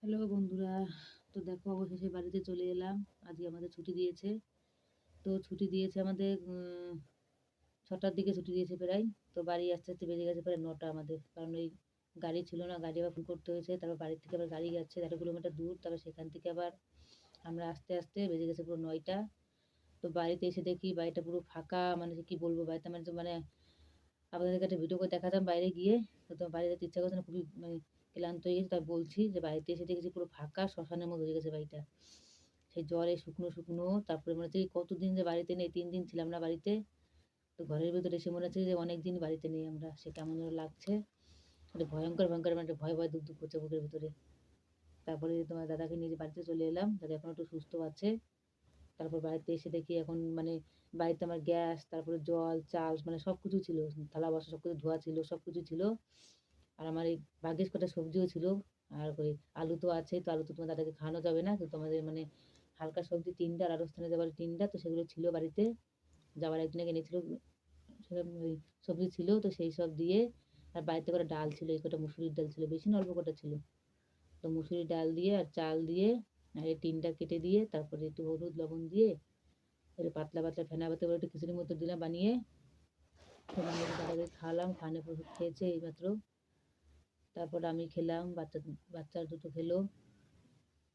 Hello বন্ধুরা, তো দেখো অবশেষে বাড়িতে চলে এলাম। আজকে আমাদের ছুটি দিয়েছে। তো ছুটি দিয়েছে আমাদের 6টার দিকে ছুটি দিয়েছে প্রায়। তো বাড়ি আস্তে আস্তে বেজে গেছে প্রায় 9টা আমাদের, কারণ এই গাড়ি ছিল না, গাড়ি আবার ফুল করতে হয়েছে। তারপর বাড়ির থেকে আবার গাড়ি যাচ্ছে 13 কিলোমিটার দূর, তারপর সেখান থেকে আবার আমরা আস্তে আস্তে বেজে গেছে পুরো 9টা। তো বাড়িতে এসে দেখি বাড়িটা পুরো ফাঁকা, মানে কি বলবো, বাড়িতে মানে আপনাদেরকে একটা ভিডিও করে দেখাতাম বাইরে গিয়ে। তো তোমার বাইরে যেতে ইচ্ছা করছে না, খুবই মানে ক্লান্ত হয়ে গেছি, তাই বলছি যে বাড়িতে এসে দেখেছি পুরো ফাঁকা শ্মশানের মতো হয়ে গেছে বাড়িটা। সেই জ্বরে শুকনো শুকনো, তারপরে মনে হচ্ছে কি কতদিন যে বাড়িতে নেই, 3 দিন ছিলাম না বাড়িতে। তো ঘরের ভিতরে এসে মনে হচ্ছে যে অনেক দিন বাড়িতে নেই আমরা, সে কেমন যেন লাগছে। একটা ভয়ঙ্কর ভয়ঙ্কর মানে একটা ভয় ভয় দুক দুক করছে বুকের ভিতরে। তারপরে তোমার দাদাকে নিয়ে যে বাড়িতে চলে এলাম, দাদা এখন একটু সুস্থ আছে। তারপর বাড়িতে এসে দেখি এখন মানে বাড়িতে আমার গ্যাস, তারপরে জল চাল মানে সব কিছু ছিল, থালা বাসন সব কিছু ধোয়া ছিল, সব কিছু ছিল। আর আমার এই ভাগ্যিস কটা সবজিও ছিল। আর ওই আলু তো আছেই, তো আলু তো তোমার দাদাকে খাওয়ানো যাবে না, তো তোমাদের মানে হালকা সবজি 3টা, আর আরও স্থানে যাবার 3টা, তো সেগুলো ছিল বাড়িতে। যাওয়ার একদিনে এনেছিল, সেরকম ওই সবজি ছিল, তো সেই সব দিয়ে। আর বাড়িতে কটা ডাল ছিল, এই কটা মুসুরির ডাল ছিল, বেশি না অল্প কটা ছিল। তো মুসুরির ডাল দিয়ে আর চাল দিয়ে আর এই 3টা কেটে দিয়ে, তারপরে একটু হলুদ লবণ দিয়ে একটু পাতলা পাতলা ফেনা পাতে একটু খিচুড়ির মতো দিলাম বানিয়ে। তো বানিয়ে দাদাকে খাওয়ালাম, খাওয়ানোর পর খেয়েছে এইমাত্র। তারপর আমি খেলাম, বাচ্চা দুটো খেলো।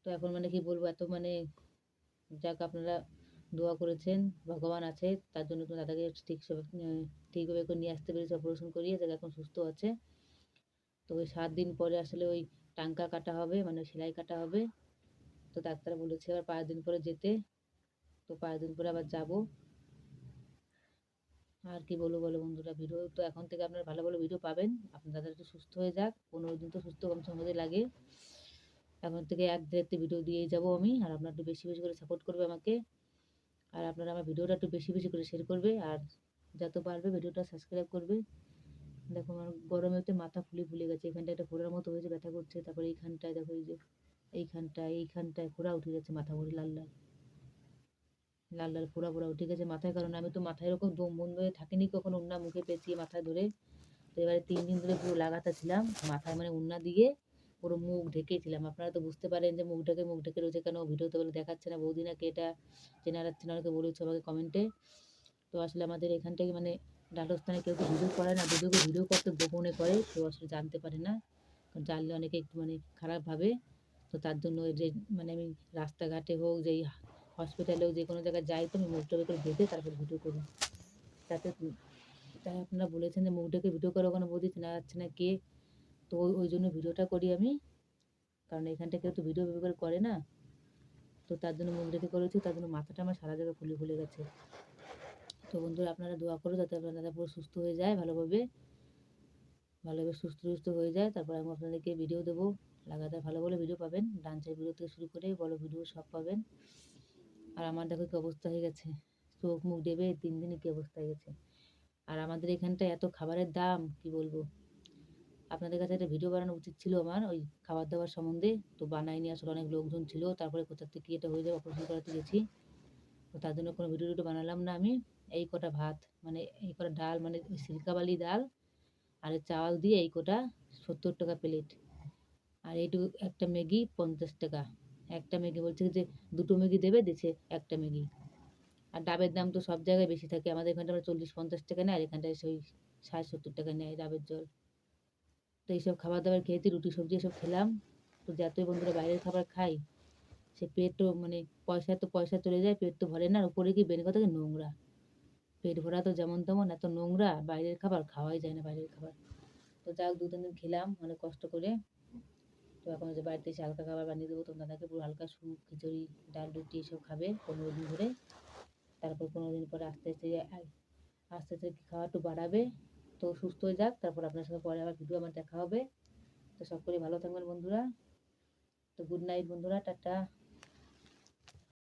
তো এখন মানে কি বলবো, এত মানে যাক আপনারা দোয়া করেছেন, ভগবান আছে, তার জন্য তো দাদাকে ঠিকভাবে করে নিয়ে আসতে পেরেছি, অপারেশন করিয়ে দাদা এখন সুস্থ আছে। তো ওই 7 দিন পরে আসলে ওই টাঙ্কা কাটা হবে, মানে সেলাই কাটা হবে। তো ডাক্তার বলেছে আবার 5 দিন পরে যেতে। তো 5 দিন পরে আবার যাব। আর কি বলবো বলো বন্ধুরা, ভিডিও তো এখন থেকে আপনারা ভালো ভালো ভিডিও পাবেন। আপনার দাদা একটু সুস্থ হয়ে যাক, 15 দিন তো সুস্থ কম সময় লাগে। এখন থেকে এক দেড়তে ভিডিও দিয়েই যাবো আমি, আর আপনারা একটু বেশি বেশি করে সাপোর্ট করবে আমাকে। আর আপনারা আমার ভিডিওটা একটু বেশি বেশি করে শেয়ার করবে, আর যত পারবে ভিডিওটা সাবস্ক্রাইব করবে। দেখো আমার গরমেতে মাথা ফুলে ফুলে গেছে, এখানটা একটা ফোড়ার মতো হয়েছে, ব্যথা করছে। তারপরে এইখানটায় দেখো, এই যে এইখানটায় ফোড়া উঠে যাচ্ছে, মাথা ভরে লাল লাল লাল লাল ফোড়া ফোড়া উঠে গেছে মাথায়, কারণ আমি তো মাথায় এরকম দম বন্ধ হয়ে থাকিনি কখনো, উন্না মুখে পেঁচিয়ে মাথায় ধরে। তো এবারে 3 দিন ধরে পুরো লাগাতার ছিলাম মাথায়, মানে উন্না দিয়ে পুরো মুখ ঢেকেছিলাম। আপনারা তো বুঝতে পারেন যে মুখ ঢেকে রয়েছে কেন, ভিডিওতে বলে দেখাচ্ছে না, বৌদি নাকি এটা চেনা যাচ্ছে না, অনেকে বলেছে আমাকে কমেন্টে। তো আসলে আমাদের এখান থেকে মানে ডালস্থানে কেউ তো ভিডিও করে না, ভিডিওকে ভিডিও করতে গোপনে করে, কেউ আসলে জানতে পারে না, কারণ জানলে অনেকে একটু মানে খারাপ ভাবে। তো তার জন্য এই যে মানে আমি রাস্তাঘাটে হোক, যেই হসপিটালে হোক, যে কোনো জায়গায় যাই, তো আমি মুখটা করে বেঁধে তারপর ভিডিও করি। তাতে তাই আপনারা বলেছেন যে মুখ ঢেকে ভিডিও করো কেন বৌদি, চেনা যাচ্ছে না কে। তো ওই জন্য ভিডিওটা করি আমি, কারণ এখানটা কেউ তো ভিডিও করে করে না। তো তার জন্য মুখ ঢেকে করেছি, তার জন্য মাথাটা আমার সারা জায়গায় ফুলে ফুলে গেছে। তো বন্ধুরা আপনারা দোয়া করো যাতে আপনার দাদা পুরো সুস্থ হয়ে যায়, ভালোভাবে ভালোভাবে সুস্থ সুস্থ হয়ে যায়। তারপর আমি আপনাদেরকে ভিডিও দেবো, লাগাতার ভালো ভালো ভিডিও পাবেন, ডান্সের ভিডিও থেকে শুরু করে বড় ভিডিও সব পাবেন। আর আমার দেখো কি অবস্থা হয়ে গেছে, চোখ মুখ দেবে 3 দিনে কি অবস্থা হয়ে গেছে। আর আমাদের এখানটায় এত খাবারের দাম কি বলবো। আপনাদের কাছে একটা ভিডিও বানানো উচিত ছিল আমার, ওই খাবার দাবার সম্বন্ধে, তো বানাইনি আসলে, অনেক লোকজন ছিল, তারপরে কোথা থেকে কি এটা হয়ে যাবে, অপারেশন করাতে গেছি। তো তার জন্য কোনো ভিডিও টিডিও বানালাম না আমি। এই কটা ভাত, মানে এই কটা ডাল, মানে ওই সিল্কাবালি ডাল আর এই চাল দিয়ে এই কটা 70 টাকা প্লেট। আর এইটুকু একটা ম্যাগি 50 টাকা। একটা ম্যাগি বলছে যে দুটো ম্যাগি দেবে, দিচ্ছে একটা ম্যাগি। আর ডাবের দাম তো সব জায়গায় বেশি থাকে, আমাদের এখানটা 40-50 টাকা নেয়, আর এখানটায় সেই 60-70 টাকা নেয় ডাবের জল। তো এইসব খাবার দাবার খেয়েছি, রুটি সবজি এসব খেলাম। তো যতই বন্ধুরা বাইরের খাবার খাই, সে পেটও মানে পয়সা তো পয়সা চলে যায়, পেট তো ভরে না, আর উপরে কি বের কথা নোংরা। পেট ভরা তো যেমন তেমন, এত নোংরা বাইরের খাবার, খাওয়াই যায় না বাইরের খাবার। তো যাক 2-3 দিন খেলাম অনেক কষ্ট করে। তো এখন যে বাড়িতে এসে হালকা খাবার বানিয়ে দেবো, তোমার দাদাকে পুরো হালকা স্যুপ খিচুড়ি ডাল রুটি এসব খাবে 15 দিন ধরে। তারপর 15 দিন পরে আস্তে আস্তে আস্তে আস্তে খাওয়া একটু বাড়াবে। তো সুস্থ হয়ে যাক, তারপর আপনার সঙ্গে পরে আবার ভিডিও আমার দেখা হবে। তো সকলে ভালো থাকবেন বন্ধুরা। তো গুড নাইট বন্ধুরা, টাটা।